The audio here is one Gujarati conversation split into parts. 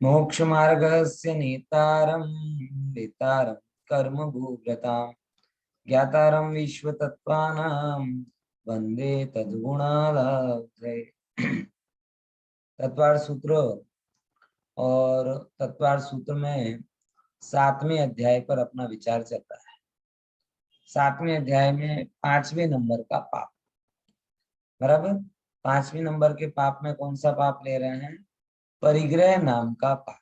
मोक्ष मार्गस्य नेतारं नेतारं कर्म भूव्रतां ज्ञातारं विश्वतत्त्वानां वंदे तद्गुणाधरे। तत्वार सूत्र और तत्वार सूत्र में 7वें अध्याय पर अपना विचार चल रहा है। 7वें अध्याय में 5वें नंबर का पाप, बराबर। 5वें नंबर के पाप में कौन सा पाप ले रहे हैं? परिग्रह नाम का पाप।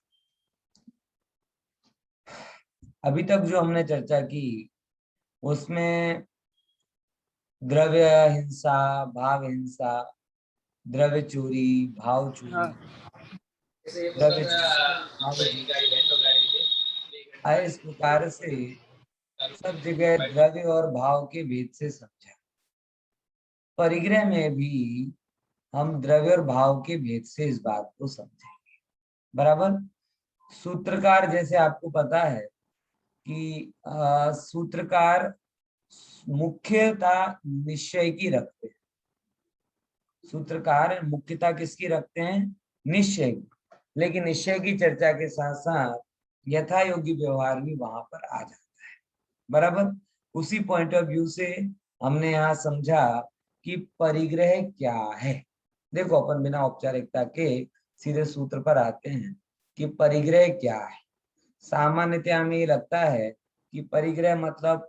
अभी तक जो हमने चर्चा की उसमें द्रव्य हिंसा, भाव हिंसा, द्रव्य चोरी, भाव चोरी, द्रव्य भाव इस प्रकार से सब जगह द्रव्य और भाव के भेद से समझा। परिग्रह में भी हम द्रव्य और भाव के भेद से इस बात को समझेंगे, बराबर। सूत्रकार, जैसे आपको पता है कि सूत्रकार मुख्यता निश्चय की रखते हैं। सूत्रकार मुख्यता किसकी रखते हैं? निश्चय की। लेकिन निश्चय की चर्चा के साथ साथ यथा योग्य व्यवहार भी वहां पर आ जाता है, बराबर। उसी पॉइंट ऑफ व्यू से हमने यहाँ समझा कि परिग्रह क्या है। देखो, अपन बिना औपचारिकता के सीधे सूत्र पर आते हैं कि परिग्रह क्या है। सामान्यतः हमें ये लगता है कि परिग्रह मतलब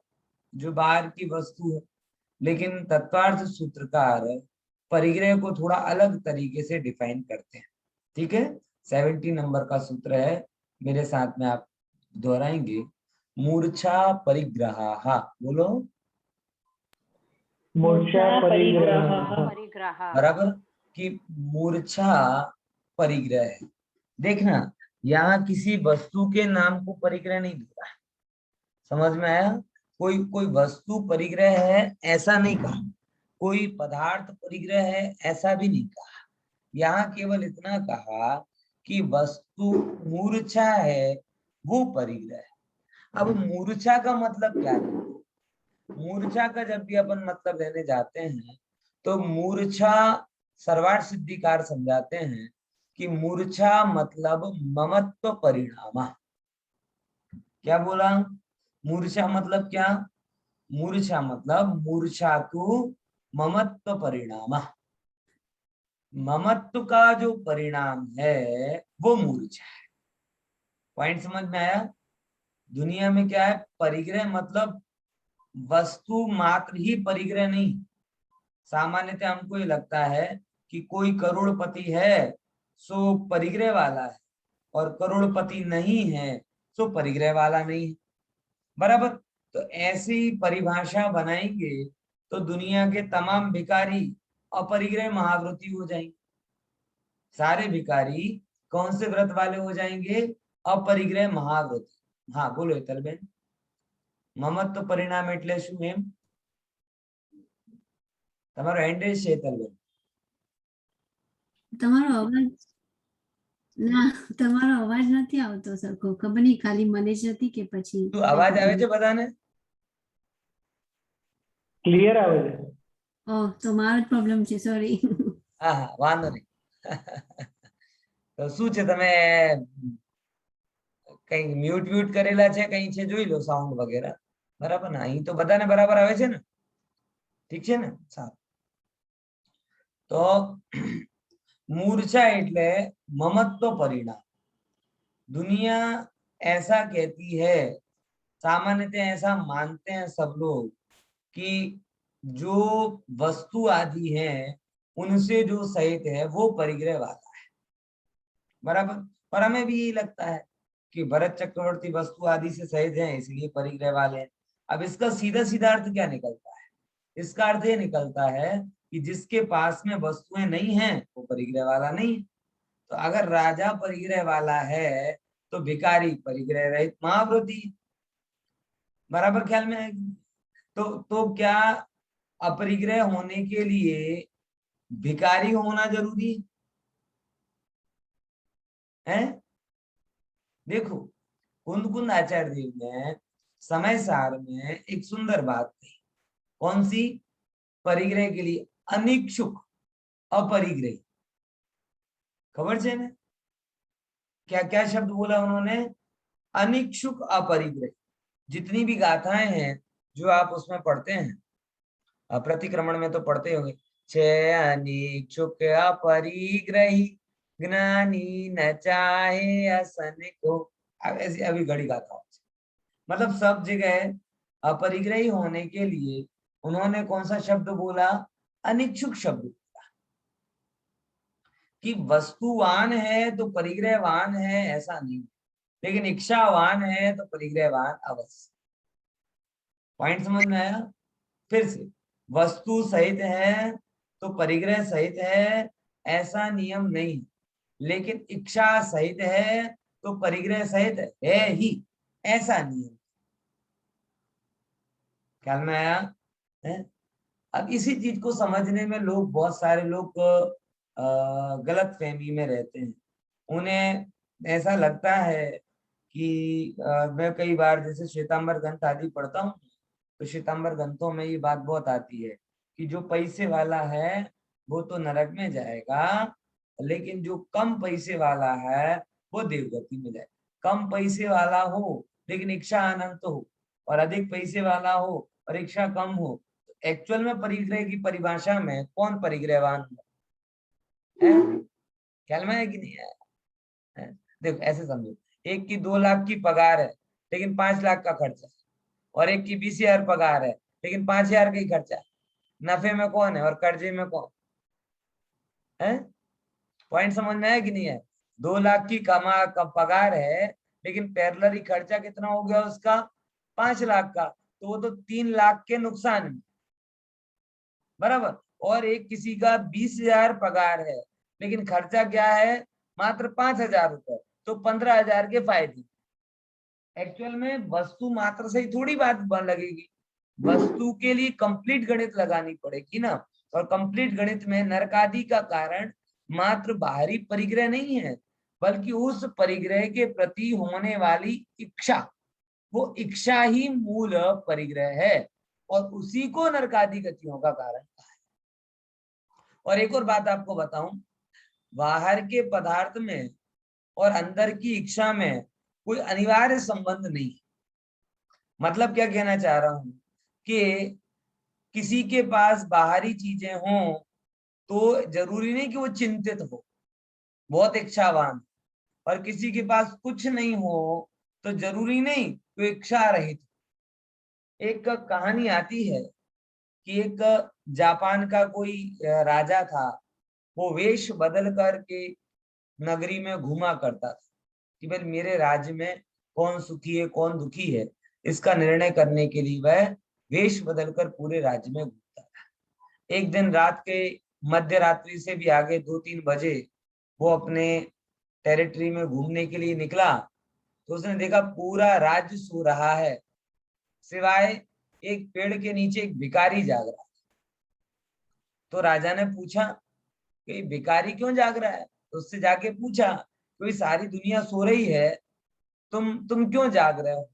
जो बाहर की वस्तु है, लेकिन तत्वार्थ सूत्रकार परिग्रह को थोड़ा अलग तरीके से डिफाइन करते हैं। ठीक है, 70 नंबर का सूत्र है, मेरे साथ में आप दोहराएंगे। मूर्छा परिग्रहा, बोलो। मूर्छा परिग्रह। बराबर, कि मूर्छा परिग्रह है। देखना, यहाँ किसी वस्तु के नाम को परिग्रह नहीं दिया, समझ में आया? कोई कोई वस्तु परिग्रह है ऐसा नहीं कहा, कोई पदार्थ परिग्रह है ऐसा भी नहीं कहा। यहाँ केवल इतना कहा कि वस्तु मूर्छा है, वो परिग्रह है। अब मूर्छा का मतलब क्या है? मूर्छा का जब भी अपन मतलब लेने जाते हैं तो मूर्छा सर्वार्थ सिद्धिकार समझाते हैं कि मूर्छा मतलब ममत्व परिणाम। क्या बोला? मूर्छा मतलब क्या? मूर्छा मतलब मूर्छा को ममत्व परिणाम। ममत्व का जो परिणाम है वो मूर्छा है। पॉइंट समझ में आया? दुनिया में क्या है? परिग्रह मतलब वस्तु मात्र ही परिग्रह नहीं। सामान्यतः हमको ये लगता है कि कोई करोड़पति है सो परिग्रह वाला है, और करोड़पति नहीं है सो परिग्रह वाला नहीं है, बराबर। तो ऐसी परिभाषा बनाएंगे तो दुनिया के तमाम भिखारी अपरिग्रह महाव्रती हो जाएंगे। सारे भिखारी कौन से व्रत वाले हो जाएंगे? अपरिग्रह महाव्रती। हाँ बोलो तलबेन, ममत्व परिणाम એટલે શું એમ? તમારો હેન્ડ છે તલબેન? તમારો અવાજ ના, તમારો અવાજ નથી આવતો સરખો. ખબર નહીં ખાલી મને જ નથી કે પછી શું અવાજ આવે છે બધાને? ક્લિયર આવે છે? ઓહ, તો મારો જ પ્રોબ્લેમ છે, સોરી. હા હા, વાંધો નહીં. તો શું છે, તમે કઈ મ્યુટ વ્યુટ કરેલા છે, કઈ છે જોઈ લો, સાઉન્ડ વગેરે. બરાબર ને? અહીં તો બધાને બરાબર આવે છે ને? ઠીક છે ને? સારું. તો मूर्छा એટલે ममत्व परिणाम। दुनिया ऐसा कहती है, सामान्यतः ऐसा मानते हैं सब लोग कि जो वस्तु आदि है उनसे जो सहित है वो परिग्रह वाला है, बराबर। और हमें भी यही लगता है कि भरत चक्रवर्ती वस्तु आदि से सहित हैं इसलिए परिग्रह वाले हैं। अब इसका सीधा सीधा अर्थ क्या निकलता है? इसका अर्थ ये निकलता है कि जिसके पास में वस्तुएं नहीं हैं वो परिग्रह वाला नहीं है। तो अगर राजा परिग्रह वाला है तो भिखारी परिग्रह रहित महाव्रती, बराबर ख्याल में आएगी। तो क्या अपरिग्रह होने के लिए भिखारी होना जरूरी है? देखो, कुंद कुंद आचार्य देव ने समय सार में एक सुंदर बात कही। कौन सी? परिग्रह के लिए अनिच्छुक अपरिग्रही, खबर है ना? क्या क्या शब्द बोला उन्होंने? अनिच्छुक अपरिग्रही। जितनी भी गाथाएं हैं जो आप उसमें पढ़ते हैं, प्रतिक्रमण में तो पढ़ते होंगे, छे अनिच्छुक अपरिग्रही ज्ञानी न चाहे असन को। ऐसी अभी घड़ी गाथा, मतलब सब जगह अपरिग्रही होने के लिए उन्होंने कौन सा शब्द बोला? अनिच्छुक शब्द बोला। कि वस्तुवान है तो परिग्रहवान है ऐसा नहीं, लेकिन इच्छावान है तो परिग्रहवान अवश्य। पॉइंट समझ में आया? फिर से, वस्तु सहित है तो परिग्रह सहित है ऐसा नियम नहीं, लेकिन इच्छा सहित है तो परिग्रह सहित है ही ऐसा नियम। ख्याल में आया है? अब इसी चीज को समझने में लोग, बहुत सारे लोग गलत फहमी में रहते हैं। उन्हें ऐसा लगता है कि मैं कई बार जैसे श्वेतांबर ग्रंथ आदि पढ़ता हूँ, तो श्वेतांबर ग्रंथों में ये बात बहुत आती है कि जो पैसे वाला है वो तो नरक में जाएगा, लेकिन जो कम पैसे वाला है वो देवगति में जाएगा। कम पैसे वाला हो लेकिन इच्छा अनंत हो, और अधिक पैसे वाला हो और इच्छा कम हो, तो एक्चुअल में परिग्रह की परिभाषा में कौन परिग्रहवान है? ख्याल में है कि नहीं है? देखो ऐसे समझो, एक की 2 लाख की पगार है लेकिन 5 लाख का खर्चा है, और एक की 20,000 पगार है लेकिन 5,000 का ही खर्चा है। नफे में कौन है और कर्जे में कौन है? पॉइंट समझ में आया कि नहीं है? 2 लाख की पगार है, लेकिन पैरेलली खर्चा कितना हो गया उसका? 5 लाख का, तो वो तो 3 लाख के नुकसान में, बराबर। और एक किसी का 20,000 पगार है लेकिन खर्चा क्या है? मात्र 5,000 रुपए, तो 15,000 के फायदे। एक्चुअल में वस्तु मात्र से ही थोड़ी बात लगेगी, वस्तु के लिए कंप्लीट गणित लगानी पड़ेगी ना। और कंप्लीट गणित में नरकादि का कारण मात्र बाहरी परिग्रह नहीं है, बल्कि उस परिग्रह के प्रति होने वाली इच्छा, वो इच्छा ही मूल परिग्रह है, और उसी को नरकादि गतियों का कारण कहा है। और एक और बात आपको बताऊं, बाहर के पदार्थ में और अंदर की इच्छा में कोई अनिवार्य संबंध नहीं। मतलब क्या कहना चाह रहा हूं कि किसी के पास बाहरी चीजें हों तो जरूरी नहीं कि वो चिंतित हो, बहुत इच्छावान, और किसी के पास कुछ नहीं हो तो जरूरी नहीं कि वो इच्छा रहित। एक कहानी आती है कि एक जापान का कोई राजा था, वो वेश बदल करके नगरी में घूमा करता था कि भाई मेरे राज्य में कौन सुखी है कौन दुखी है, इसका निर्णय करने के लिए वह वेश बदलकर पूरे राज्य में घूमता था। एक दिन रात के मध्य रात्रि से भी आगे 2-3 बजे वो अपने टेरिटरी में घूमने के लिए निकला, तो उसने देखा पूरा राज्य सो रहा है, सिवाय एक पेड़ के नीचे एक भिखारी जाग रहा। तो राजा ने पूछा कि भिखारी क्यों जाग रहा है? तो उससे जाके पूछा, कोई सारी दुनिया सो रही है, तुम क्यों जाग रहे हो?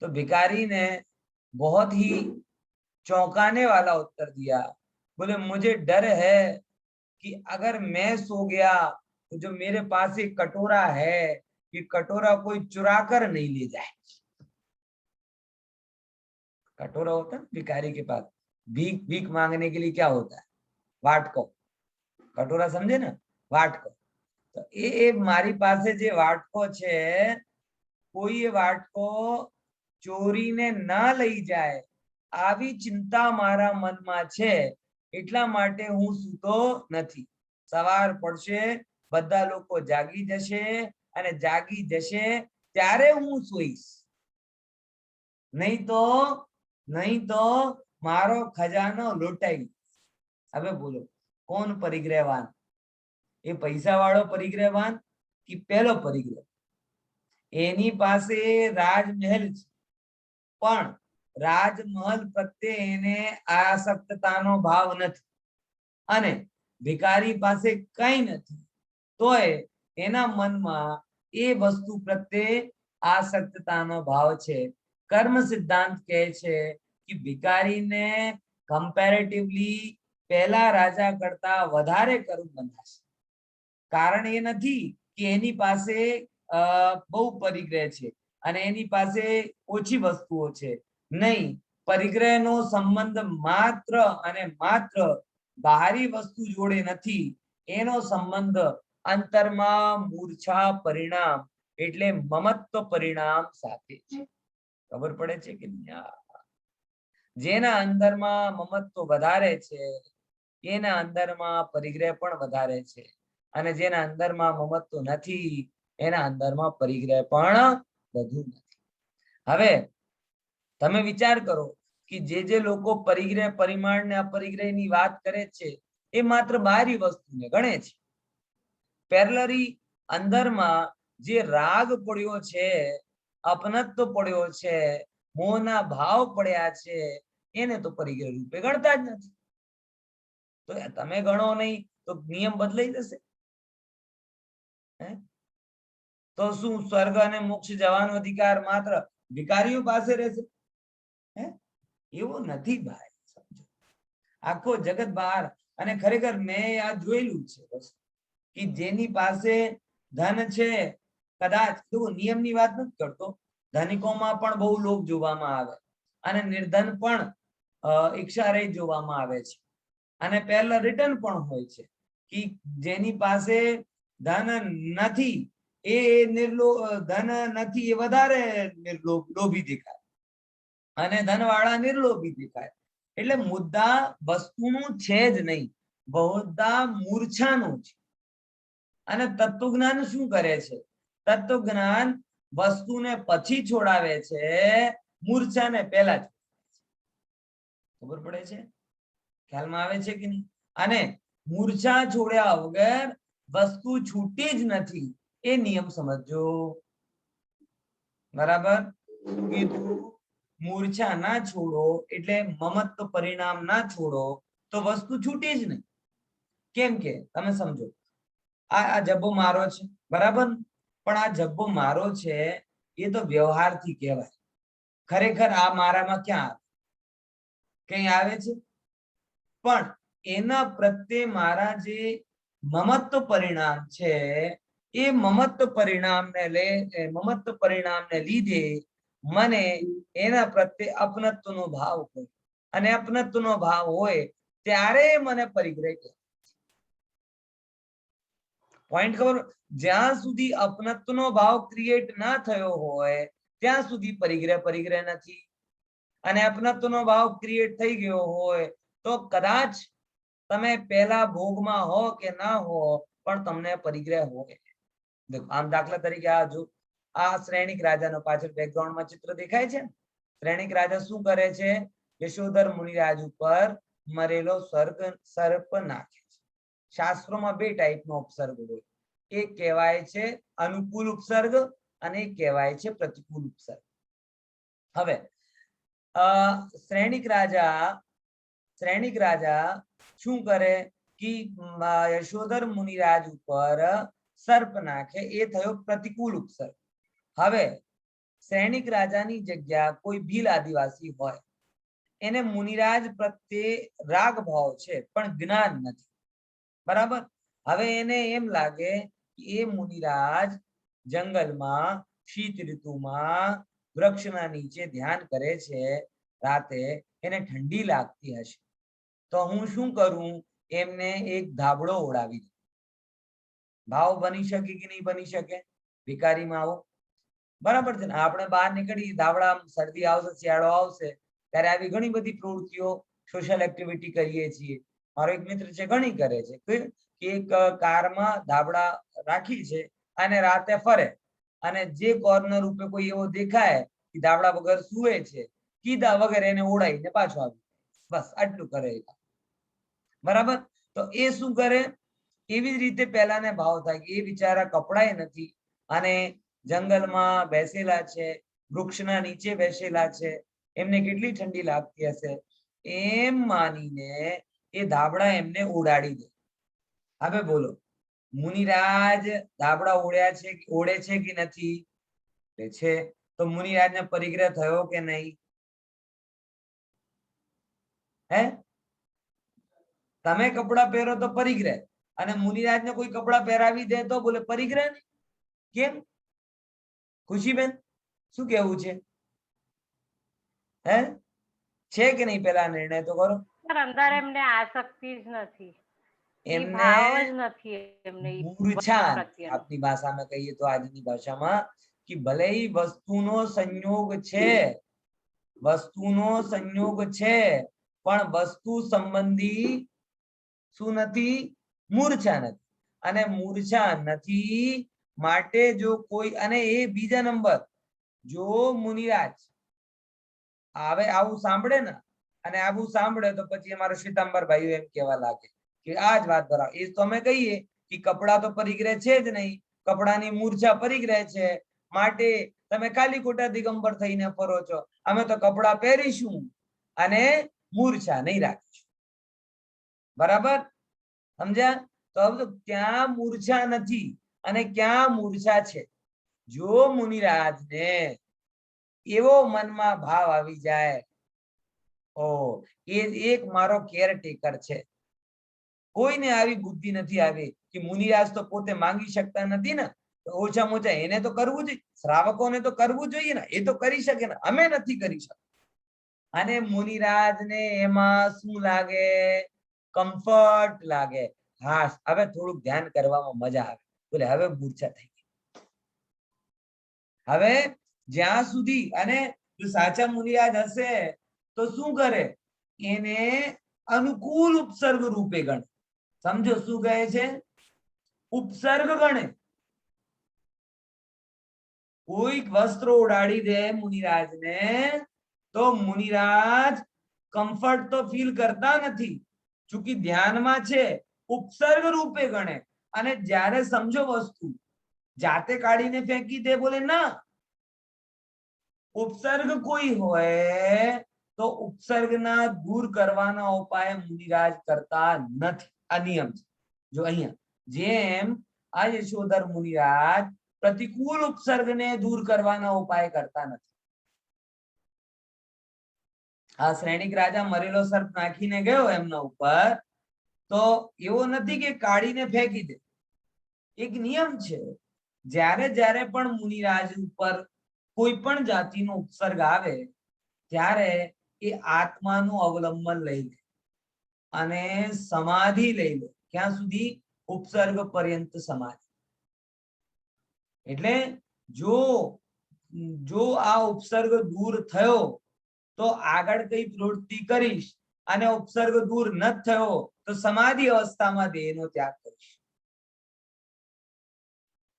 तो भिखारी ने बहुत ही चौंकाने वाला उत्तर दिया, बोले मुझे डर है कि अगर मैं सो गया तो जो मेरे पास एक कटोरा है, ये कटोरा कोई चुरा कर नहीं ले जाए। कटोरा होता है भिखारी के पास, भीख भीख मांगने के लिए क्या होता है? वाटको। कटोरा समझे ना? वाटको। तो ये मारी पासे जे वाटको छे, કોઈ એ વાટકો ચોરીને ના લઈ જાય આવી ચિંતા મારા મનમાં છે, એટલા માટે હું સૂતો નથી. સવાર પડશે, બધા લોકો જાગી જશે, અને જાગી જશે ત્યારે હું સૂઈશ. નહીં તો મારો ખજાનો લૂંટાઈ. હવે બોલો કોણ પરિગ્રહવાન? એ પૈસા વાળો પરિગ્રહવાન કે પહેલો પરિગ્રહ? એની પાસે રાજમહેલ છે, પણ રાજમહેલ પ્રત્યે એને આસક્તતાનો ભાવ નથી, અને ભિખારી પાસે કઈ નથી, તોય એના મનમાં એ વસ્તુ પ્રત્યે આસક્તતાનો ભાવ છે. કર્મ સિદ્ધાંત કહે છે કે ભિખારીને કમ્પેરેટિવલી પહેલા રાજા કરતા વધારે કર્મ બંધાશે. કારણ એ નથી કે એની પાસે બહુ પરિગ્રહ છે અને એની પાસે ઓછી વસ્તુઓ છે. નહીં, પરિગ્રહનો સંબંધ માત્ર અને માત્ર બહારી વસ્તુ જોડે નથી, એનો સંબંધ અંતરમાં મૂર્છા પરિણામ એટલે મમત્વ પરિણામ સાથે છે. ખબર પડે છે કે નહીં? જેના અંદરમાં મમત્વ વધારે છે એના અંદરમાં પરિગ્રહ પણ વધારે છે, અને જેના અંદરમાં મમત્વ નથી એના અંદરમાં પરિગ્રહ પણ વધુ નથી. હવે તમે વિચાર કરો કે જે લોકો પરિગ્રહ પરિમાણ ને અપરિગ્રહ ની વાત કરે છે એ માત્ર બાહરી વસ્તુને ગણે છે. પેરેલરી અંદરમાં જે રાગ પડ્યો છે, અપનત્વ પડ્યો છે, મોહના ભાવ પડ્યા છે, એને તો પરિગ્રહ રૂપે ગણતા જ નથી. તો તમે ગણો નહીં તો નિયમ બદલાઈ જશે. તો શું સ્વર્ગ અને મોક્ષ જવાનો અધિકાર માત્ર ભિખારીઓ પાસે રહેશે? એવું નથી ભાઈ. સમજો, આખો જગત બહાર, અને ખરેખર મેં આ જોયેલું છે કે જેની પાસે ધન છે, કદાચ નિયમની વાત નથી કરતો, ધનિકોમાં પણ બહુ લોભ જોવામાં આવે અને નિર્ધન પણ ઈચ્છારહિત જોવામાં આવે છે. અને પહેલા રિટર્ન પણ હોય છે કે જેની પાસે ધન નથી એ ધન નથી એ વધારે લોભી દેખાય અને ધનવાળા નિર્લોભી દેખાય. એટલે મુદ્દા વસ્તુનું છે જ નહીં, મુદ્દા મૂર્છાનું છે. અને તત્વજ્ઞાન શું કરે છે? તત્વજ્ઞાન વસ્તુને પછી છોડાવે છે, મૂર્છાને પહેલા. ખબર પડે છે? ખ્યાલમાં આવે છે કે નહીં? અને મૂર્છા છોડ્યા વગર વસ્તુ છૂટી જ નથી, એ નિયમ સમજો. બરાબર કીધું? મૂર્છા ના છોડો એટલે મમત્વ પરિણામ ના છોડો તો વસ્તુ છૂટી જ નહીં. કેમ કે તમે સમજો, આ જબ્બો મારો છે, બરાબર, પણ આ જબ્બો મારો છે એ તો વ્યવહારથી કહેવાય. ખરેખર આ મારામાં ક્યાં આવે? કઈ આવે છે? પણ એના પ્રત્યે મારા જે મમત્વ પરિણામ છે એ મમત્વ પરિણામને લીધે મને એના પ્રત્યે અપનત્વનો ભાવ હોય, અને અપનત્વનો ભાવ હોય ત્યારે મને પરિગ્રહ કહે. પોઈન્ટ ખબર? જ્યાં સુધી અપનત્વનો ભાવ ક્રિએટ ના થયો હોય ત્યાં સુધી પરિગ્રહ નથી, અને અપનત્વનો ભાવ ક્રિએટ થઈ ગયો હોય તો કદાચ તમે પહેલા ભોગમાં હો કે ના હો પણ તમને પરિગ્રહ હોય. આમ દાખલા તરીકે આ જો, આ શ્રેણિક રાજાનો પાછળ બેકગ્રાઉન્ડમાં ચિત્ર દેખાય છે. શ્રેણિક રાજા શું કરે છે? યશોધર મુનિરાજ ઉપર મરેલો સર્પ નાખે છે. શાસ્ત્રોમાં બે ટાઈપનો ઉપસર્ગ હોય, એક કહેવાય છે અનુકૂળ ઉપસર્ગ અને એક કહેવાય છે પ્રતિકૂળ ઉપસર્ગ. હવે શ્રેણિક રાજા શું કરે કે યશોધર મુનિરાજ ઉપર સર્પ નાખે, એ થયો પ્રતિકૂળ ઉપસર્ગ. હવે શ્રેણિક રાજાની જગ્યા કોઈ ભીલ આદિવાસી હોય, એને મુનિરાજ પ્રત્યે રાગ ભાવ છે પણ જ્ઞાન નથી, બરાબર. હવે એને એમ લાગે કે એ મુનિરાજ જંગલમાં શીત ઋતુમાં વૃક્ષના નીચે ધ્યાન કરે છે, રાતે એને ઠંડી લાગતી હશે, તો હું શું કરું? એમને એક ધાબળો ઉડાવી દઉં. ભાવ બની શકે કે નહીં બની શકે? ભિખારીમાં આવો, બરાબર છે ને? આપણે બહાર નીકળી, ધાબળા, શરદી આવશે, શિયાળો આવશે ત્યારે આવી ઘણી બધી પ્રવૃત્તિઓ, સોશિયલ એક્ટિવિટી કરીએ છીએ. મારો એક મિત્ર છે, ઘણી કરે છે કે એક કારમાં ધાબળા રાખી છે અને રાતે ફરે, અને જે કોર્નર ઉપર કોઈ એવો દેખાય કે ધાબળા વગર સુવે છે, કીધા વગર એને ઉડાઈને પાછો આવી, બસ આટલું કરે. બરાબર. તો એ શું કરે? એવી જ રીતે પહેલાને ભાવ થાય કે એ બિચારા કપડાય નથી અને જંગલમાં બેસેલા છે, વૃક્ષના નીચે બેસેલા છે, એમને કેટલી ઠંડી લાગતી હશે, એમ માનીને એ ધાબળા એમને ઉડાડી દે. હવે બોલો, મુનિરાજ ધાબળા ઓળે છે કે નથી? છે. તો મુનિરાજને પરિગ્રહ થયો કે નહીં? હે? તમે કપડા પહેરો તો પરિગ્રહ, અને મુનિરાજને કોઈ કપડા પહેરાવી દે તો બોલે પરિગ્રહ નહીં. કેમ? ખુશીબેન શું કેવું છે? હે છે કે નહીં? પેલા નિર્ણય તો કરો. સર અંદર એમને આસક્તિ જ નથી, એ એમને ભાવ જ નથી એમને ઈ મૂર્છા, વસ્તુ પ્રત્યેનો. આપની ભાષામાં કહીએ તો આજની ભાષામાં, કે ભલે ઈ વસ્તુનો સંયોગ છે, વસ્તુનો સંયોગ છે, પણ વસ્તુ સંબંધી શું નથી? મૂર્છા નથી. અને મૂર્છા નથી માટે જો કોઈ, અને એ બીજા નંબર, જો મુનિરાજ આવે આવું સાંભળે ને, અને આવું સાંભળે તો પછી અમારા શ્વેતાંબર ભાઈઓ એમ કહેવા લાગે કે આ જ વાત બરાબર. એ તો અમે કહીએ કે કપડા તો પરિગ્રહ છે જ નહીં, કપડાની મૂર્છા પરિગ્રહ છે, માટે તમે ખાલી ખોટા દિગંબર થઈને ફરો છો. અમે તો કપડા પહેરીશું અને મૂર્છા નહીં રાખીશું. બરાબર સમજ્યા? તો હવે તો ક્યાં મૂર્છા નથી અને ક્યાં મૂર્છા છે? જો મુનિરાજને એવો મનમાં ભાવ આવી જાય, ઓ એ એક મારો કેરટેકર છે, કોઈને આવી બુદ્ધિ નથી આવી કે મુનિરાજ તો પોતે માંગી શકતા નથી ને, તો ઓછામાં ઓછા એને તો કરવું જોઈએ, શ્રાવકોને તો કરવું જોઈએ ને, એ તો કરી શકે ને, અમે નથી કરી શકતા. અને મુનિરાજને એમાં શું લાગે? કમ્ફર્ટ લાગે. હા હવે થોડુંક ધ્યાન કરવામાં મજા આવે, બોલે હવે મૂર્છા થઈ ગઈ. હવે જ્યાં સુધી, અને જો સાચા મુનિરાજ હશે તો શું કરે? એને અનુકૂળ ઉપસર્ગ રૂપે ગણે. સમજો શું કહે છે? ઉપસર્ગ ગણે. કોઈક વસ્ત્ર ઉડાડી દે મુનિરાજને તો મુનિરાજ કમ્ફર્ટ તો ફીલ કરતા નથી, ચૂંકી ધ્યાનમાં છે, ઉપસર્ગ રૂપે ગણે. અને જ્યારે સમજો વસ્તુ જાતે કાઢીને ફેંકી દે, બોલે ના, ઉપસર્ગ કોઈ હોય તો ઉપસર્ગના દૂર કરવાના ઉપાય મુનિરાજ કરતા નથી. આ નિયમ છે. જો અહીંયા જેમ આ યશોધર મુનિરાજ પ્રતિકૂળ ઉપસર્ગને દૂર કરવાના ઉપાય કરતા નથી. આ શ્રેણિક રાજા મરેલો સર્પ નાખીને ગયો એમના ઉપર, તો એવો નથી કે કાઢીને ફેંકી દે. એક નિયમ છે, જ્યારે જ્યારે પણ મુનિરાજ ઉપર કોઈ પણ જાતિનો ઉપસર્ગ આવે ત્યારે એ આત્માનું અવલંબન લઈ લે અને સમાધિ લઈ લે. ક્યાં સુધી? ઉપસર્ગ પર્યંત સમાધિ. એટલે જો આ ઉપસર્ગ દૂર થયો તો આગળ કઈ પ્રવૃત્તિ કરીશ, અને ઉપસર્ગ દૂર ન થયો તો સમાધિ અવસ્થામાં દેહનો ત્યાગ કરીશ.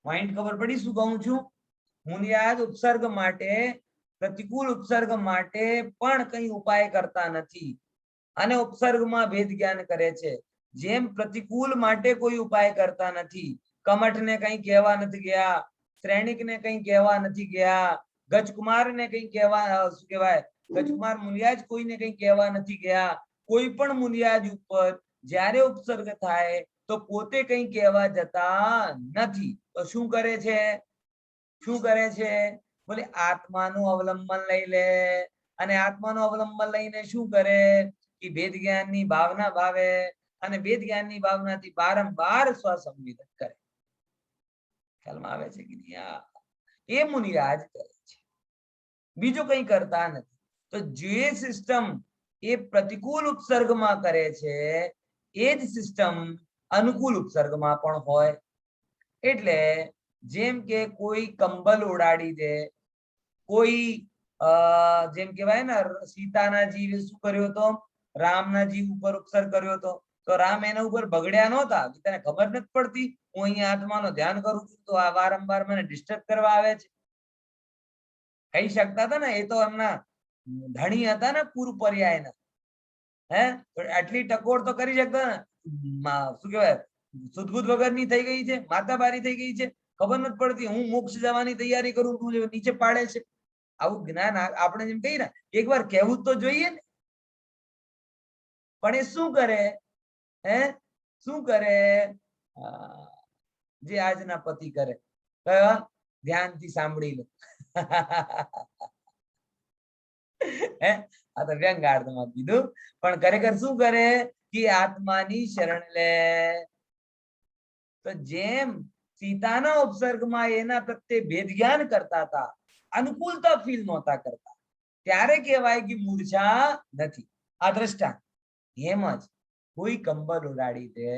પોઈન્ટ ખબર પડી શું કહું છું? મુનિરાજ ઉપસર્ગ માટે, પ્રતિકૂળ ઉપસર્ગ માટે પણ કઈ ઉપાય કરતા નથી અને ઉપસર્ગમાં ભેદ જ્ઞાન કરે છે. જેમ પ્રતિકૂળ માટે કોઈ ઉપાય કરતા નથી, કમઠને કઈ કહેવા નથી ગયા, શ્રેણિકને કઈ કહેવા નથી ગયા, ગજકુમારને કઈ કહેવા, શું કહેવાય, ગજકુમાર મુનિરાજ કોઈને કઈ કહેવા નથી ગયા. કોઈ પણ મુનિરાજ ઉપર જ્યારે ઉપસર્ગ થાય તો પોતે કઈ કહેવા જતા નથી. તો શું કરે છે? શું કરે છે? બોલે આત્માનું અવલંબન લઈ લે. અને આત્માનું અવલંબન લઈને શું કરે? કે ભેદ જ્ઞાનની ભાવના ભાવે, અને ભેદ જ્ઞાનની ભાવનાથી વારંવાર સ્વસંવેદન કરે. ખ્યાલમાં આવે છે કે નહીં? એ મુનિરાજ કરે છે, બીજું કઈ કરતા નથી. તો જે સિસ્ટમ એ પ્રતિકૂળ ઉપસર્ગમાં કરે છે એ જ સિસ્ટમ અનુકૂળ ઉપસર્ગમાં પણ હોય. એટલે જેમ કે કોઈ કંબલ ઉડાડી દે, કોઈ જેમ કેવાય ને, સીતાના જીવે શું કર્યો હતો? રામના જીવ ઉપર ઉપસર્ગ કર્યો હતો, તો રામ એના ઉપર બગડ્યા નહોતા, તને ખબર નથી પડતી હું અહીંયા આત્માનો ધ્યાન કરું છું તો આ વારંવાર મને ડિસ્ટર્બ કરવા આવે છે. કહી શકતા હતા ને, એ તો એમના ધણી હતા ને પૂર્વ પર્યાયના. હે આટલી ટકોર તો કરી શકતા ને. શું કહેવાય, સુદબુદ વગરની થઈ ગઈ છે, માતાબારી થઈ ગઈ છે, ખબર નથી પડતી હું મોક્ષ જવાની તૈયારી કરું છું, નીચે પાડે છે. આવું જ્ઞાન આપણે જેમ કહીએ ને, એકવાર કહેવું તો જોઈએ ને. પણ એ શું કરે? હે શું કરે? જે આજના પતિ કરે, ધ્યાનથી સાંભળી લો. હે આ તો વ્યંગાર્થમાં કીધું, પણ ખરેખર શું કરે? કે આત્માની શરણ લે. તો જેમ સીતાના ઉપસર્ગમાં એના પ્રત્યે ભેદ જ્ઞાન કરતા હતા, અનુકૂળતા ફીલ નહોતા કરતા, ત્યારે કહેવાય કે મૂર્છા નથી. આ દ્રષ્ટાંત. એમ જ કોઈ કંબલ ઉડાડી દે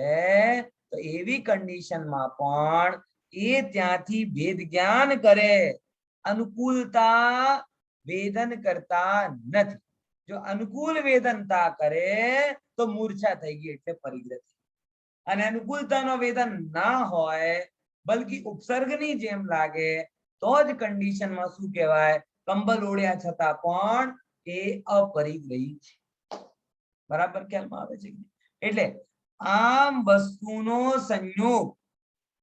તો એવી કન્ડિશનમાં પણ એ ત્યાંથી ભેદ જ્ઞાન કરે, અનુકૂળતા વેદન કરતા નથી. જો અનુકૂળ વેદનતા કરે તો મૂર્છા થઈ ગઈ એટલે પરિગ્રહ. અને અનુકૂળતાનો વેદન ના હોય બલકી ઉપસર્ગની જેમ લાગે તો જ કન્ડિશનમાં શું કહેવાય? કંબલ ઓળ્યા છતાં પણ એ અપરિગ્રહી છે. બરાબર ખ્યાલમાં આવે છે? એટલે આમ વસ્તુનો સંયોગ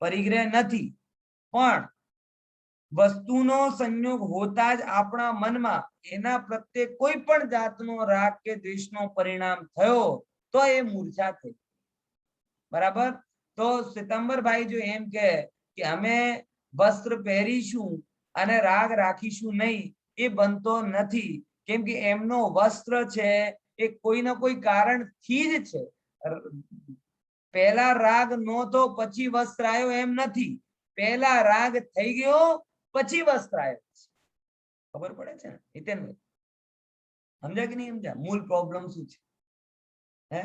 પરિગ્રહ નથી, પણ વસ્તુનો સંયોગ હોતા જ આપણા મનમાં એના પ્રત્યે કોઈ પણ જાતનો રાગ કે દ્વેષનો પરિણામ થયો તો એ મૂર્છા થઈ. બરાબર. તો સિતંબરભાઈ જો એમ કે અમે વસ્ત્ર પહેરીશું અને રાગ રાખીશું નહીં, એ બનતો નથી. કેમ કે એમનો વસ્ત્ર છે એ કોઈના કોઈ કારણથી જ છે. પહેલા રાગ નહોતો પછી વસ્ત્ર આવ્યો એમ નથી. પહેલા રાગ થઈ ગયો પછી વસ્ત્ર આવ્યો. ખબર પડે છે ને હિતેનભાઈ? સમજ્યા કે નહીં સમજ્યા? મૂળ પ્રોબ્લેમ શું છે? હે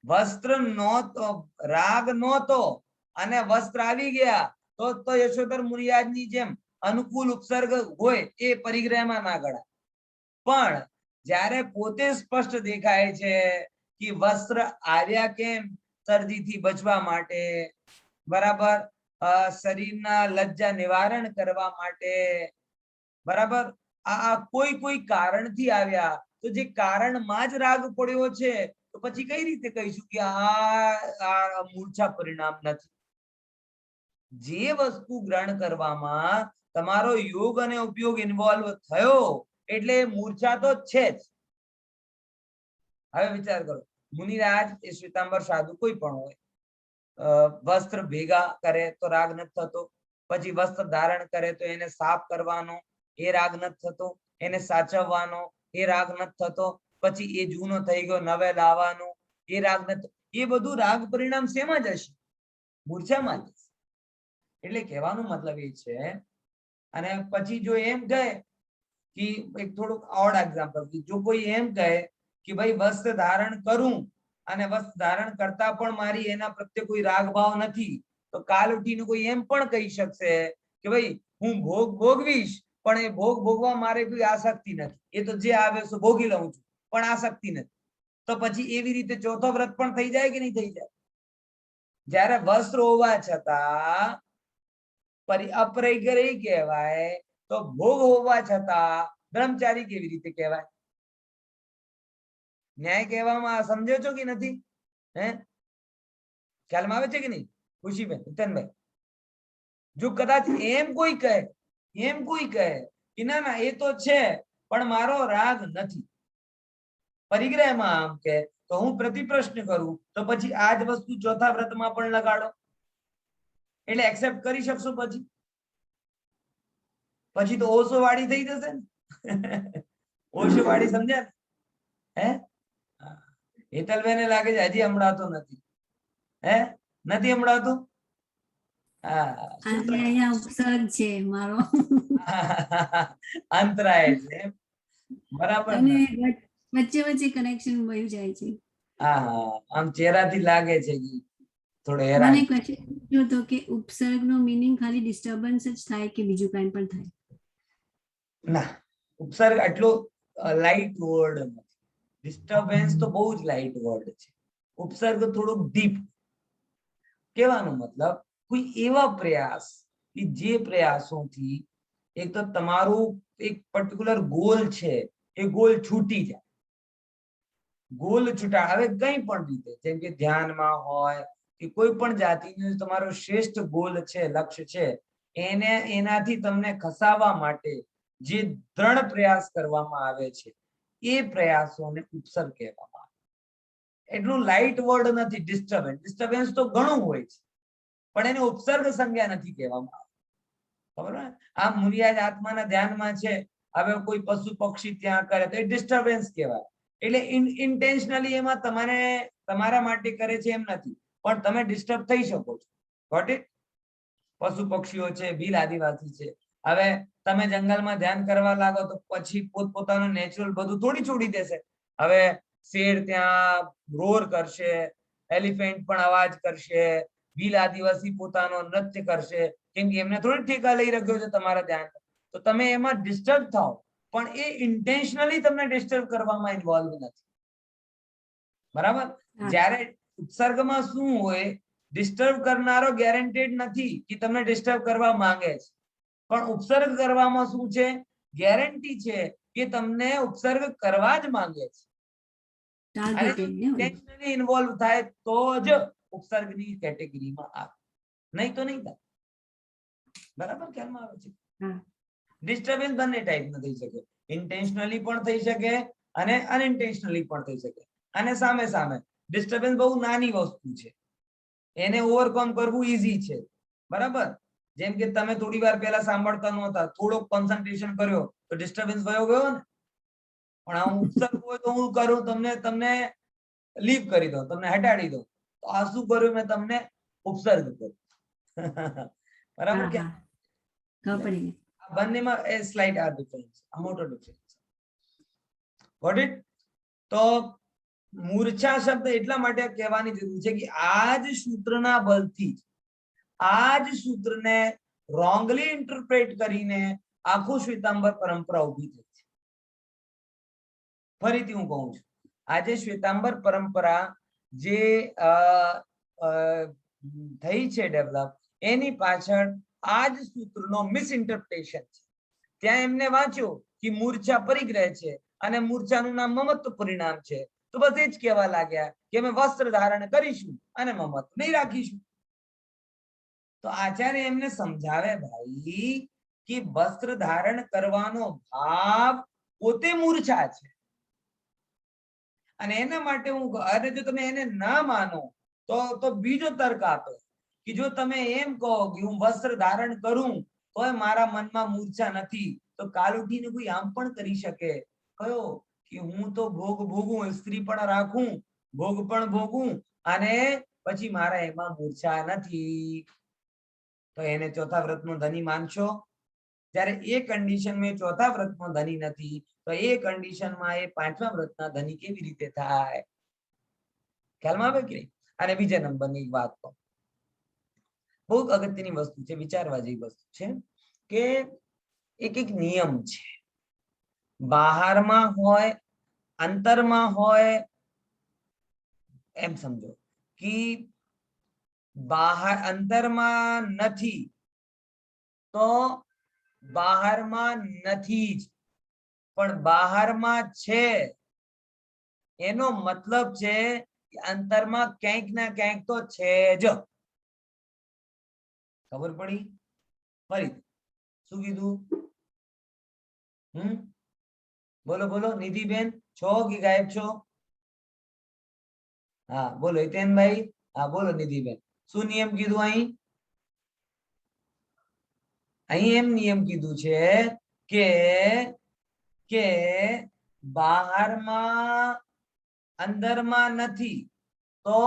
વસ્ત્ર નહોતો, રાગ નહોતો અને વસ્ત્ર આવી ગયા તો યશોધર મુનિયાજની જેમ અનુકૂળ ઉપસર્ગ હોય એ પરિગ્રહમાં ના ગણાય. પણ જ્યારે પોતે સ્પષ્ટ દેખાય છે કે વસ્ત્ર આવ્યા કેમ? શરદીથી બચવા માટે, બરાબર, શરીરના લજ્જા નિવારણ કરવા માટે, બરાબર. આ કોઈ કારણથી આવ્યા. તો જે કારણમાં જ રાગ પડ્યો છે તો પછી કઈ રીતે કહીશું કે આ મૂર્છા પરિણામ નથી? જે વસ્તુ ગ્રહણ કરવામાં તમારો યોગ અને ઉપયોગ ઇન્વોલ્વ થયો એટલે મૂર્છા તો છે જ. હવે વિચાર કરો, મુનિરાજ એ શ્વેતાંબર સાધુ કોઈ પણ હોય, વસ્ત્ર ભેગા કરે તો રાગ નથી થતો, પછી વસ્ત્ર ધારણ કરે તો એને સાફ કરવાનો એ રાગ નથી થતો, એને સાચવવાનો એ રાગ નથી થતો, પછી એ જૂનો થઈ ગયો નવે લાવવાનો એ રાગ નથી. એ બધું રાગ પરિણામ શેમાં જશે? મૂર્છામાં જ. એટલે કહેવાનો મતલબ એ છે. અને પછી જો એમ કહે કે એક થોડુંક ઓડ એક્ઝામ્પલ, જો કોઈ એમ કહે કે ભાઈ વસ્ત્ર ધારણ કરું અને વસ્ત્ર ધારણ કરતા પણ મારી એના પ્રત્યે કોઈ રાગ ભાવ નથી, તો કાલ ઉઠીને કોઈ એમ પણ કહી શકશે કે ભાઈ હું ભોગ ભોગવીશ પણ એ ભોગ ભોગવા મારે કોઈ આસક્તિ નથી, એ તો જે આવે છે ભોગી લઉં છું પણ આસક્તિ નથી. તો પછી એવી રીતે ચોથો વ્રત પણ થઈ જાય કે નહીં થઈ જાય? જ્યારે વસ્ત્ર હોવા છતાં અપરિગ્રહી કહેવાય તો ભોગ હોવા છતાં બ્રહ્મચારી કેવી રીતે કહેવાય? ન્યાય કહેવામાં સમજો છો કે નથી? હે ખ્યાલમાં આવે છે કે નહીં ખુશીબેન, હિતનભાઈ? જો કદાચ એમ કોઈ કહે કે ના ના એ તો છે પણ મારો રાગ નથી, પરિગ્રહમાં આમ કે, તો હું પ્રતિપ્રશ્ન કરું તો પછી આ જ વસ્તુ ચોથા વ્રતમાં પણ લગાડો એટલે એક્સેપ્ટ કરી શકશો? પછી તો ઓશો વાળી થઈ જશે ને. ઓશો વાળી સમજ્યા? હે હેતલબેને લાગે છે હજી હમણાં નથી. હે નથી હમણાં? અહીંયા ઉપસર્ગ છે મારો. અંતરાય છે બરાબર અને ને? વચ્ચે કનેક્શન વહી જાય છે. આમ ચહેરાથી લાગે છે કે થોડો હેરાન. મને ક્વેશ્ચન પૂછ્યો હતો કે ઉપસર્ગનો મીનિંગ ખાલી ડિસ્ટર્બન્સ જ થાય કે બીજું કંઈ પણ થાય? ના, ઉપસર્ગ આટલો લાઇટ વર્ડ નથી. ડિસ્ટર્બન્સ તો બહુ જ લાઇટ વર્ડ છે. ઉપસર્ગ થોડુંક ડીપ. કહેવાનો મતલબ કોઈ એવા પ્રયાસ કે જે પ્રયાસોથી એક તો તમારું એક પર્ટિક્યુલર ગોલ છે એ ગોલ છૂટી જાય. ગોલ છૂટા હવે કઈ પણ રીતે, જેમ કે ધ્યાનમાં હોય કે કોઈ પણ જાતિનો તમારો શ્રેષ્ઠ ગોલ છે, લક્ષ્ય છે, એનાથી તમને ખસાવવા માટે જે દ્રઢ પ્રયાસ કરવામાં આવે છે એ પ્રયાસોને ઉપસર્ગ કહેવામાં આવે. એટલું લાઇટ વર્ડ નથી ડિસ્ટર્બન્સ. ડિસ્ટર્બન્સ તો ઘણું હોય છે પણ એને ઉપસર્ગ સંજ્ઞા નથી કહેવામાં આવે. ખબર ને? આ મુનિયાજ આત્માના ધ્યાનમાં છે, હવે કોઈ પશુ પક્ષી ત્યાં કરે તો એ ડિસ્ટર્બન્સ કહેવાય. એટલે ઇન્ટેન્શનલી એમાં તમારા માટે કરે છે એમ નથી, પણ તમે ડિસ્ટર્બ થઈ શકો છો. Got it? પશુ પક્ષીઓ છે, ભીલ આદિવાસી છે. હવે તમે જંગલમાં ધ્યાન કરવા લાગો તો પછી પોતપોતાનું નેચરલ બધું થોડી છોડી દેશે. હવે શેર ત્યાં રોર કરશે, એલિફન્ટ પણ અવાજ કરશે, ભીલ આદિવાસી પોતાનો નૃત્ય કરશે, કેમ કે એમને થોડી ઠેકા લઈ રાખ્યો છે તમારા ધ્યાન. તો તમે એમાં ડિસ્ટર્બ થાઓ, પણ એ ઇન્ટેન્શનલી તમને ડિસ્ટર્બ કરવામાં ઇન્વોલ્વ નથી. બરાબર? જ્યારે ઉપસર્ગમાં શું હોય, ડિસ્ટર્બ કરનારો ગેરંટેડ નથી કે તમને ડિસ્ટર્બ કરવા માંગે છે, પણ ઉપસર્ગ કરવામાં શું છે, ગેરંટી છે કે તમને ઉપસર્ગ કરવા જ માંગે છે. ઇન્ટેન્શનલી ઇન્વોલ્વ થાય તો જ ઉપસર્ગની કેટેગરીમાં આવે, નહીં તો નહીં થાય. બરાબર? ખ્યાલમાં આવે છે? ડિસ્ટર્બન્સ બંને ટાઈપના થઈ શકે, ઇન્ટેન્શનલી પણ થઈ શકે અને અનઇન્ટેન્શનલી પણ થઈ શકે. અને સામે સામે ડિસ્ટર્બન્સ બહુ નાની વસ્તુ છે, એને ઓવરકમ કરવું ઈઝી છે. બરાબર? જેમ કે તમે થોડી વાર પહેલા સાંભળતા નહોતા, થોડોક કોન્સન્ટ્રેશન કર્યો તો ડિસ્ટર્બન્સ વયો ગયો ને. પણ આ ઉપસર્ગ હોય તો હું કરું, તમને લીવ કરી દો, તમને હટાડી દો, તો આ શું કર્યું મેં, તમને ઉપસર્ગ કર્યું. બરાબર? કે બંનેમાં એ સ્લાઇટ આ ડિફરન્સ, આ મોટો ડિફરન્સ. Got it? તો મૂર્છા શબ્દ એટલા માટે કહેવાની જરૂર છે કે આ જ સૂત્રના બળથી, આ જ સૂત્રને રોંગલી ઇન્ટરપ્રેટ કરીને આખું શ્વેતાંબર પરંપરા ઊભી થઈ છે. ફરીથી હું કહું છું, આજે શ્વેતાંબર પરંપરા જે થઈ છે ડેવલપ, એની પાછળ આ જ સૂત્રનો મિસઇન્ટરપ્રિટેશન છે. ત્યાં એમને વાંચ્યું કે મૂર્છા પરિગ્રહ છે અને મૂર્છાનું નામ મમત્વ પરિણામ છે, તો બસ એ જ કહેવા લાગ્યા કે અમે વસ્ત્ર ધારણ કરીશું અને મમત્વ નહીં રાખીશું. તો આચાર્ય એમને સમજાવે, ભાઈ, કે વસ્ત્ર ધારણ કરવાનો ભાવ પોતે મૂર્છા છે. અને એના માટે હું, અને જો તમે એને ના માનો તો બીજો તર્ક આપે કે જો તમે એમ કહો કે હું વસ્ત્ર ધારણ કરું તોય મારા મનમાં મૂર્છા નથી, તો કાલ ઉઠીને કોઈ આમ પણ કરી શકે, કયો, કે હું તો ભોગ ભોગું, સ્ત્રી પણ રાખું, ભોગ પણ ભોગું, અને પછી મારા એમાં મૂર્છા નથી. તો એને ચોથા વ્રતનો ધની માનશો? જ્યારે એ કન્ડિશનમાં ચોથા વ્રતનો ધની નથી, તો એ કન્ડિશનમાં એ પાંચમા વ્રતના ધની કેવી રીતે થાય? ખ્યાલમાં આવે કે? અને બીજા નંબરની વાત કહું, બહુ અગત્યની વસ્તુ છે, વિચારવા જેવી વસ્તુ છે કે એક નિયમ છે, બહારમાં હોય અંતરમાં હોય, એમ સમજો કે બહાર અંતરમાં નથી તો બહારમાં નથી જ, પણ બહારમાં છે એનો મતલબ છે કે અંતરમાં ક્યાંક ના ક્યાંક તો છે જ. ખબર પડી? ફરી શું કીધું? બોલો બોલો, નિધિબેન છો કે ગાયબ છો? હા બોલો હિતેનભાઈ. હા બોલો નિધિબેન, શું નિયમ કીધું? અહીં એમ નિયમ કીધું છે કે બહારમાં અંદરમાં નથી તો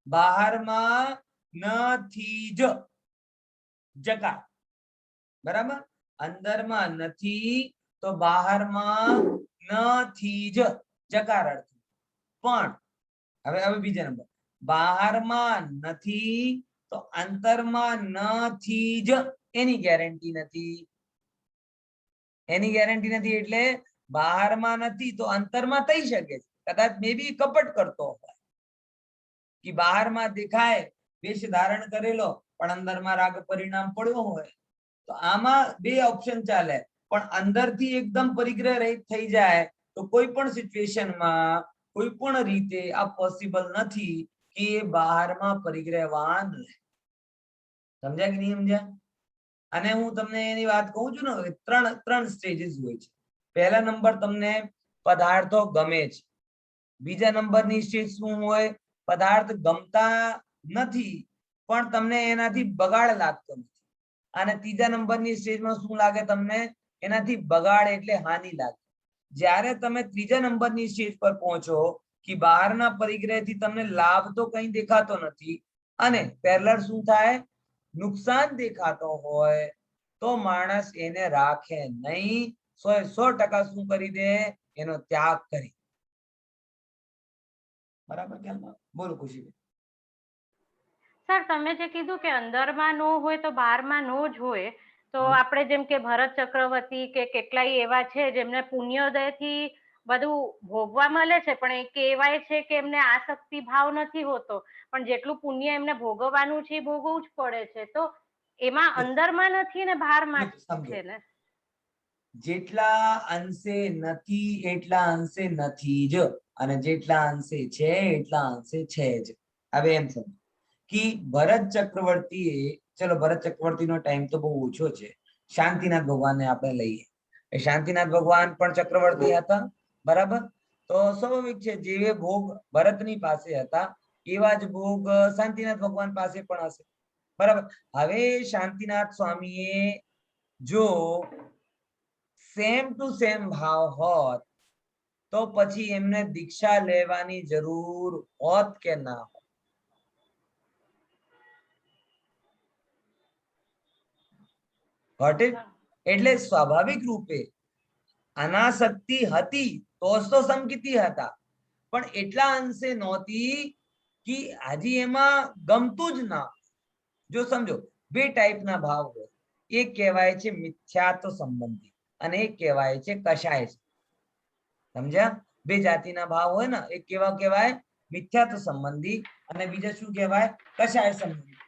બહારમાં નથી જ, જકાર. બરાબર? અંદરમાં નથી તો બહારમાં નથી જ, જકાર અર્થ. પણ હવે બીજા નંબર, બહારમાં નથી તો અંતરમાં નથી જ, એની ગેરંટી નથી. એની ગેરંટી નથી એટલે બહારમાં નથી તો અંતરમાં થઈ શકે છે, કદાચ મે બી કપટ કરતો હોય કે બહારમાં દેખાય વેશ ધારણ કરેલો પણ અંદરમાં રાગ પરિણામ પડ્યો હોય, તો આમાં બે ઓપ્શન ચાલે. પણ અંદરથી એકદમ પરિગ્રહ રહિત થઈ જાય તો કોઈ પણ સિચ્યુએશનમાં કોઈ પણ રીતે આ પોસિબલ નથી કે બહારમાં પરિગ્રહવાન રહે. સમજ્યા કે નહીં સમજ્યા? અને હું તમને એની વાત કહું છું ને, ત્રણ સ્ટેજીસ હોય છે. પહેલા નંબર તમને પદાર્થો ગમે છે, બીજા નંબરની સ્ટેજ શું હોય, પદાર્થ ગમતા નથી પણ તમને એનાથી બગાડ લાગતો નથી, અને ત્રીજા નંબરની સ્ટેજમાં શું લાગે, તમને એનાથી બગાડ એટલે હાનિ લાગે. જ્યારે તમે ત્રીજા નંબરની સ્ટેજ પર પહોંચો કે બહારના પરિગ્રહથી તમને લાભ તો કઈ દેખાતો નથી અને પેરેલલ શું થાય, નુકસાન દેખાતો હોય તો માણસ એને રાખે નહીં, 100% શું કરી દે, એનો ત્યાગ કરી. બરાબર ખ્યાલમાં? બોલો ખુશી. સર તમે જે કીધું કે અંદરમાં નો હોય તો બહારમાં નો જ હોય, તો આપણે જેમ કે ભરત ચક્રવર્તી કે કેટલાય એવા છે જેમને પુણ્યોદયથી બધું ભોગવા મળે છે, પણ એ કહેવાય છે કે એમને આસક્તિ ભાવ નથી હોતો, પણ જેટલું પુણ્ય એમને ભોગવવાનું છે એ ભોગવવું જ પડે છે, તો એમાં અંદરમાં નથી ને બહારમાં જ છે ને? જેટલા અંશે નથી એટલા અંશે નથી જ, અને જેટલા અંશે છે એટલા અંશે છે જ. હવે એમ સમજો કે ભરત ચક્રવર્તીએ, ચલો ભરત ચક્રવર્તીનો ટાઈમ તો બહુ ઓછો છે, શાંતિનાથ ભગવાનને આપણે લઈએ. એ શાંતિનાથ ભગવાન પણ ચક્રવર્તી હતા, બરાબર? તો સ્વાભાવિક છે જેવે ભોગ ભરતની પાસે હતા એવા જ ભોગ શાંતિનાથ ભગવાન પાસે પણ હશે, બરાબર? હવે શાંતિનાથ સ્વામીએ જો સેમ ટુ સેમ ભાવ હોત તો પછી એમને દીક્ષા લેવાની જરૂર હોત કે ના હોત? એટલે સ્વાભાવિક રૂપે અનાસક્તિ હતી તો જ તો સમકીતિ હતા, પણ એટલા અંશે નહોતી કે હજી એમાં ગમતું જ ના. જો સમજો બે ટાઈપના ભાવ હોય, એક કહેવાય છે મિથ્યાત્વ સંબંધી અને એક કહેવાય છે કષાય. સમજ્યા? બે જાતિના ભાવ હોય ને, એક કેવા કહેવાય, મિથ્યાત્વ સંબંધી, અને બીજા શું કહેવાય, કષાય સંબંધી.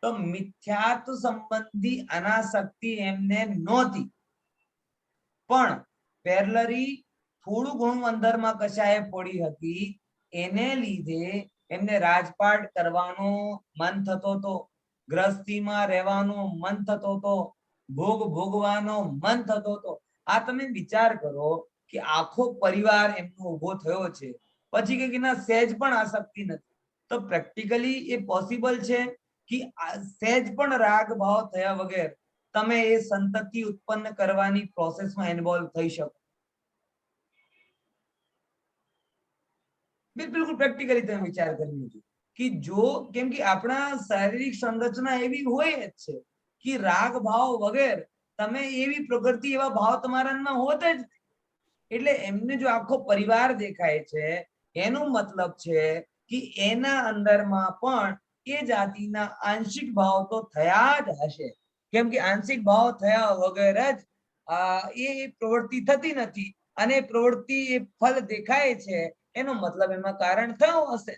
તો મિથ્યાત્વ સંબંધી અનાસક્તિ એમને નહોતી, પણ પેરેલલી થોડું ઘણું અંદરમાં કશાય પડી હતી, એને લીધે એમને રાજપાટ કરવાનો મન થતો હતો, ગ્રસ્તીમાં રહેવાનો મન થતો હતો, ભોગ ભોગવાનો મન થતો હતો. આ તમે વિચાર કરો કે આખો પરિવાર એમનો ઉભો થયો છે, પછી કે ના સહેજ પણ આસક્તિ નથી, તો પ્રેક્ટિકલી એ પોસિબલ છે કે સહેજ પણ રાગ ભાવ થયા વગર તમે એ સંતતિ ઉત્પન્ન કરવાની પ્રોસેસમાં ઇન્વોલ્વ થઈ શકો? બિલકુલ પ્રેક્ટિકલી તમે વિચાર કરી લેજો કે જો, કેમ કે આપણા શારીરિક સંરચના એવી હોય જ છે કે રાગ ભાવ વગર તમે એવી પ્રકૃતિ, એવા ભાવ તમારામાં હોત જ. એટલે એમને જો આખો પરિવાર દેખાય છે એનો મતલબ છે કે એના અંદરમાં પણ એ જાતિના આંશિક ભાવ તો થયા જ હશે, કેમ કે આંશિક ભાવ થયા વગર જ એ પ્રવૃત્તિ થતી નથી, અને પ્રવૃત્તિ એ ફલ દેખાય છે, એનો મતલબ એમાં કારણ થયો હશે.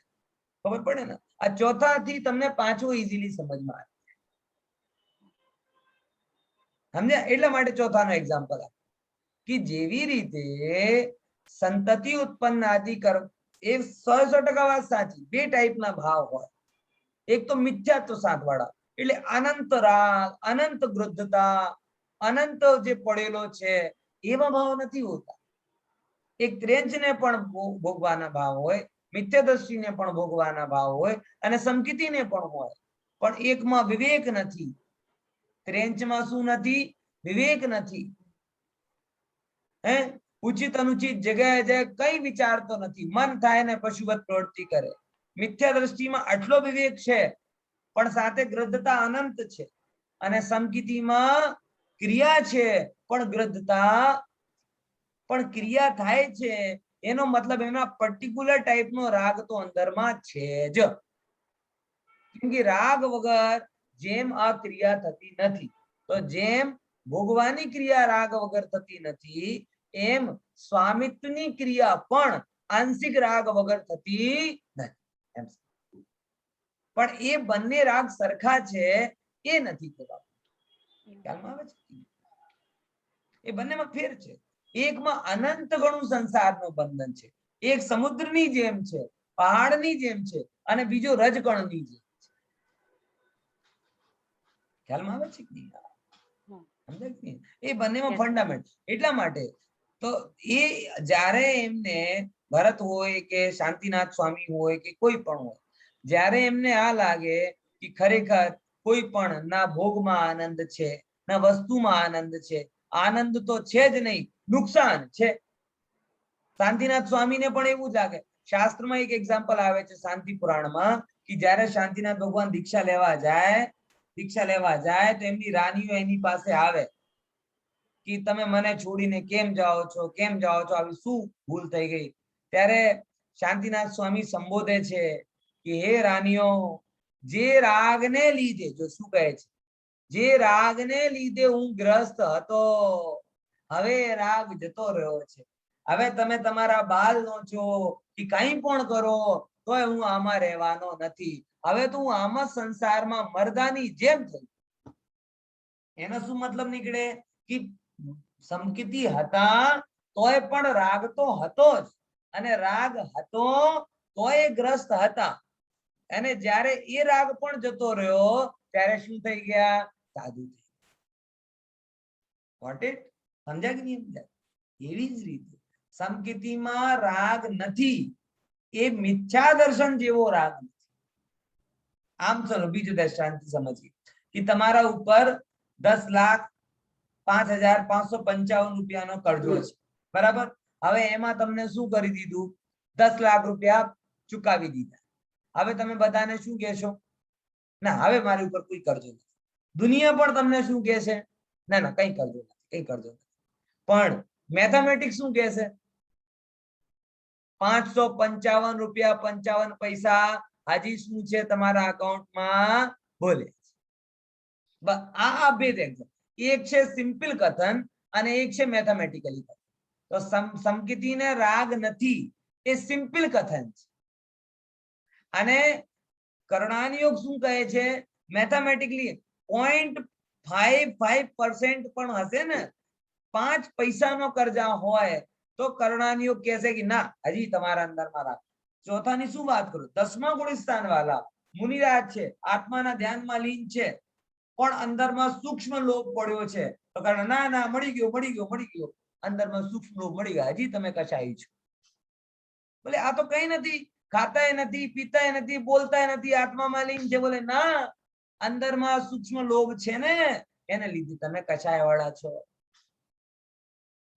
ખબર પડે ને? આ ચોથા થી તમને પાંચમું ઇઝીલી સમજમાં આવે, સમજ્યા? એટલા માટે ચોથાનો એક્ઝામ્પલ આપો કે જેવી રીતે સંતતિ ઉત્પન્ન આદિ કર, એ 100% વાત સાચી. બે ટાઈપના ભાવ હોય, એક તો મિથ્યાત્વ સાધવાળા, એટલે અનંત રાગ, અનંત ગૃદ્ધતા, અનંત જે પડેલો છે એવા ભાવ નથી હોતા. એક ત્રેંચને પણ ભોગવાના ભાવ હોય, મિથ્યાદ્રષ્ટિને પણ ભોગવાના ભાવ હોય, અને સમકીતિને પણ હોય, પણ એકમાં વિવેક નથી. ત્રેંચમાં શું નથી? વિવેક નથી. હે, ઉચિત અનુચિત જગ્યાએ જાય કઈ વિચારતો નથી, મન થાય ને પશુવત પ્રવૃત્તિ કરે. મિથ્યા દ્રષ્ટિમાં આટલો વિવેક છે પણ સાથે ગ્રદ્ધતા અનંત છે, અને સમકીતિમાં ક્રિયા છે પણ ગ્રદ્ધતા, પણ ક્રિયા થાય છે એનો મતલબ એમાં પર્ટિક્યુલર ટાઈપનો રાગ તો અંદરમાં છે જ. કેમ કે રાગ વગર જેમ આ ક્રિયા થતી નથી, તો જેમ ભોગવાની ક્રિયા રાગ વગર થતી નથી, એમ સ્વામિત્વની ક્રિયા પણ આંશિક રાગ વગર થતી નથી. પણ એ બંને રાગ સરખા છે એ નથી કહેવાતું. ખ્યાલમાં આવે છે? એ બંનેમાં ફેર છે. એકમાં અનંત ગણું સંસારનું બંધન છે, એક સમુદ્રની જેમ છે, પહાડની જેમ છે, અને બીજો રજકણની જેમ છે. ખ્યાલમાં આવે છે કે નહીં? એ બંનેમાં ફંડામેન્ટ. એટલા માટે તો એ જ્યારે એમને ભરત હોય કે શાંતિનાથ સ્વામી હોય કે કોઈ પણ હોય, જ્યારે એમને આ લાગે કે ખરેખર કોઈ પણ ના ભોગમાં આનંદ છે, ના વસ્તુમાં આનંદ છે, આનંદ તો છે જ નહીં, નુકસાન છે. શાંતિનાથ સ્વામીને પણ એવું જ લાગે, શાસ્ત્રમાં એક એક્ઝામ્પલ આવે છે શાંતિ પુરાણમાં કે જ્યારે શાંતિનાથ ભગવાન દીક્ષા લેવા જાય તો એમની રાણીઓ એની પાસે આવે કે તમે મને છોડીને કેમ જાઓ છો આવી શું ભૂલ થઈ ગઈ? ત્યારે શાંતિનાથ સ્વામી સંબોધે છે કે હે રાણીઓ, જે રાગને લીધે, જો શું કહે છે, જે રાગને લીધે હું ગ્રસ્ત હતો, હવે રાગ જતો રહ્યો છે. હવે તમે તમારા બાલ નોચો કે કંઈ પણ કરો તોય હું આમાં રહેવાનો નથી. હવે તો હું આમાં સંસારમાં મરદાની જેમ થઈ. એનો શું મતલબ નીકળે કે સમકિતી હતા તોય પણ રાગ તો હતો જ, અને રાગ હતો તોય ગ્રસ્ત હતા. અને જ્યારે એ રાગ પણ જતો રહ્યો ત્યારે શું થઈ ગયા? સાધુ થઈ ગયા. What it? સમજ્યા કે નહીં સમજ્યા? એવી જ રીતે સમકિતીમાં રાગ નથી, એ મિથ્યા દર્શન જેવો રાગ નથી. આમ ચલો બીજું દ્રષ્ટાંત સમજીએ કે તમારા ઉપર 10,05,555 રૂપિયાનો કરજો છે, બરાબર? હવે એમાં તમને શું કરી દીધું? 10 લાખ રૂપિયા ચુકાવી દીધા. હવે તમે બધાને શું કહેશો? ના, હવે મારી ઉપર કોઈ કરજો નથી. દુનિયા પણ તમને શું કહેશે? ના ના, કઈ કરજો નથી, કઈ કરજો નથી. પણ મેથેમેટિક્સ શું કહેશે? 555 રૂપિયા 55 પૈસા હાજી શું છે તમારા અકાઉન્ટમાં? બોલે. આ બે એક છે સિમ્પલ કથન અને એક છે મેથેમેટિકલી કથન. તો સમકિતીને રાગ નથી, એ સિમ્પલ કથન છે. અને કર્ણાનિયોગ શું કહે છે? મેથેમેટિકલી 0.55% પણ હશે ને, 5 પૈસાનો કરજા હોય તો કર્ણાનિયોગ કહેશે કે ના, હજી તમારા અંદરમાં રાખ. ચોથાની શું વાત કરું? 10મા ગુણસ્થાન વાળા મુનિરાજ છે, આત્માના ધ્યાનમાં લીન છે, પણ અંદરમાં સૂક્ષ્મ લોભ પડ્યો છે. તો ના ના, મળી ગયો, અંદરમાં સૂક્ષ્મ લોભ મળી ગયા, હજી તમે કશાય છો. બોલે આ તો કઈ નથી, ખાતાય નથી, પીતાય નથી, બોલતાય નથી, આત્મામાં લીન છે. બોલે ના, અંદરમાં સૂક્ષ્મ લોભ છે ને, એને લીધે તમે કશાય વાળા છો.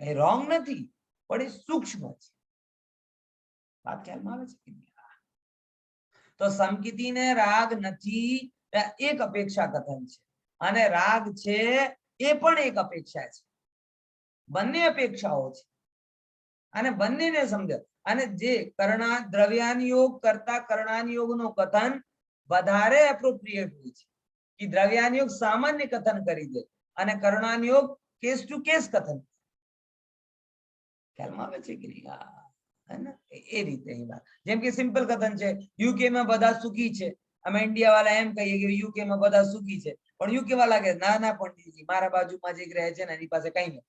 એ રોંગ નથી, પણ એ સૂક્ષ્મ છે. વાત ખ્યાલમાં આવે છે? તો સમકિતીને રાગ નથી, એક અપેક્ષા કથન છે, અને રાગ છે એ પણ એક અપેક્ષા છે. બંને અપેક્ષાઓ છે અને બંનેને સમજ. અને જે દ્રવ્યાનિયોગ કરતા કર્ણાનિયોગનો કથન વધારે એપ્રોપ્રિએટ હોય છે કે દ્રવ્યાનિયોગ સામાન્ય કથન કરી દે અને કર્ણાનિયોગ કેસ ટુ કેસ કથન. ખ્યાલમાં આવે છે કે નહીં? એ રીતે જેમ કે સિમ્પલ કથન છે, યુકે માં બધા સુખી છે, અમે ઇન્ડિયા વાળા એમ કહીએ કે યુકે માં બધા સુખી છે, પણ યુકે વાળા કે ના ના પંડિતજી, મારા બાજુમાં જે રહે છે ને એની પાસે કઈ નથી.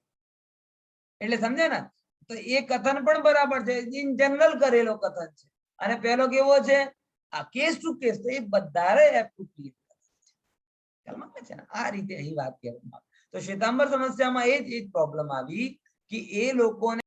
એટલે સમજે ને? તો એ કથન પણ બરાબર છે, ઇન જનરલ કરેલો કથન છે. અને પેલો કેવો છે? આ કેસ ટુ કેસ. તો એ બધા એપ્રોપ્રિએટ છે. આ રીતે અહીં વાત કહેવામાં આવે. તો શ્વેતાંબર સમસ્યામાં એ જ પ્રોબ્લેમ આવી કે એ લોકોને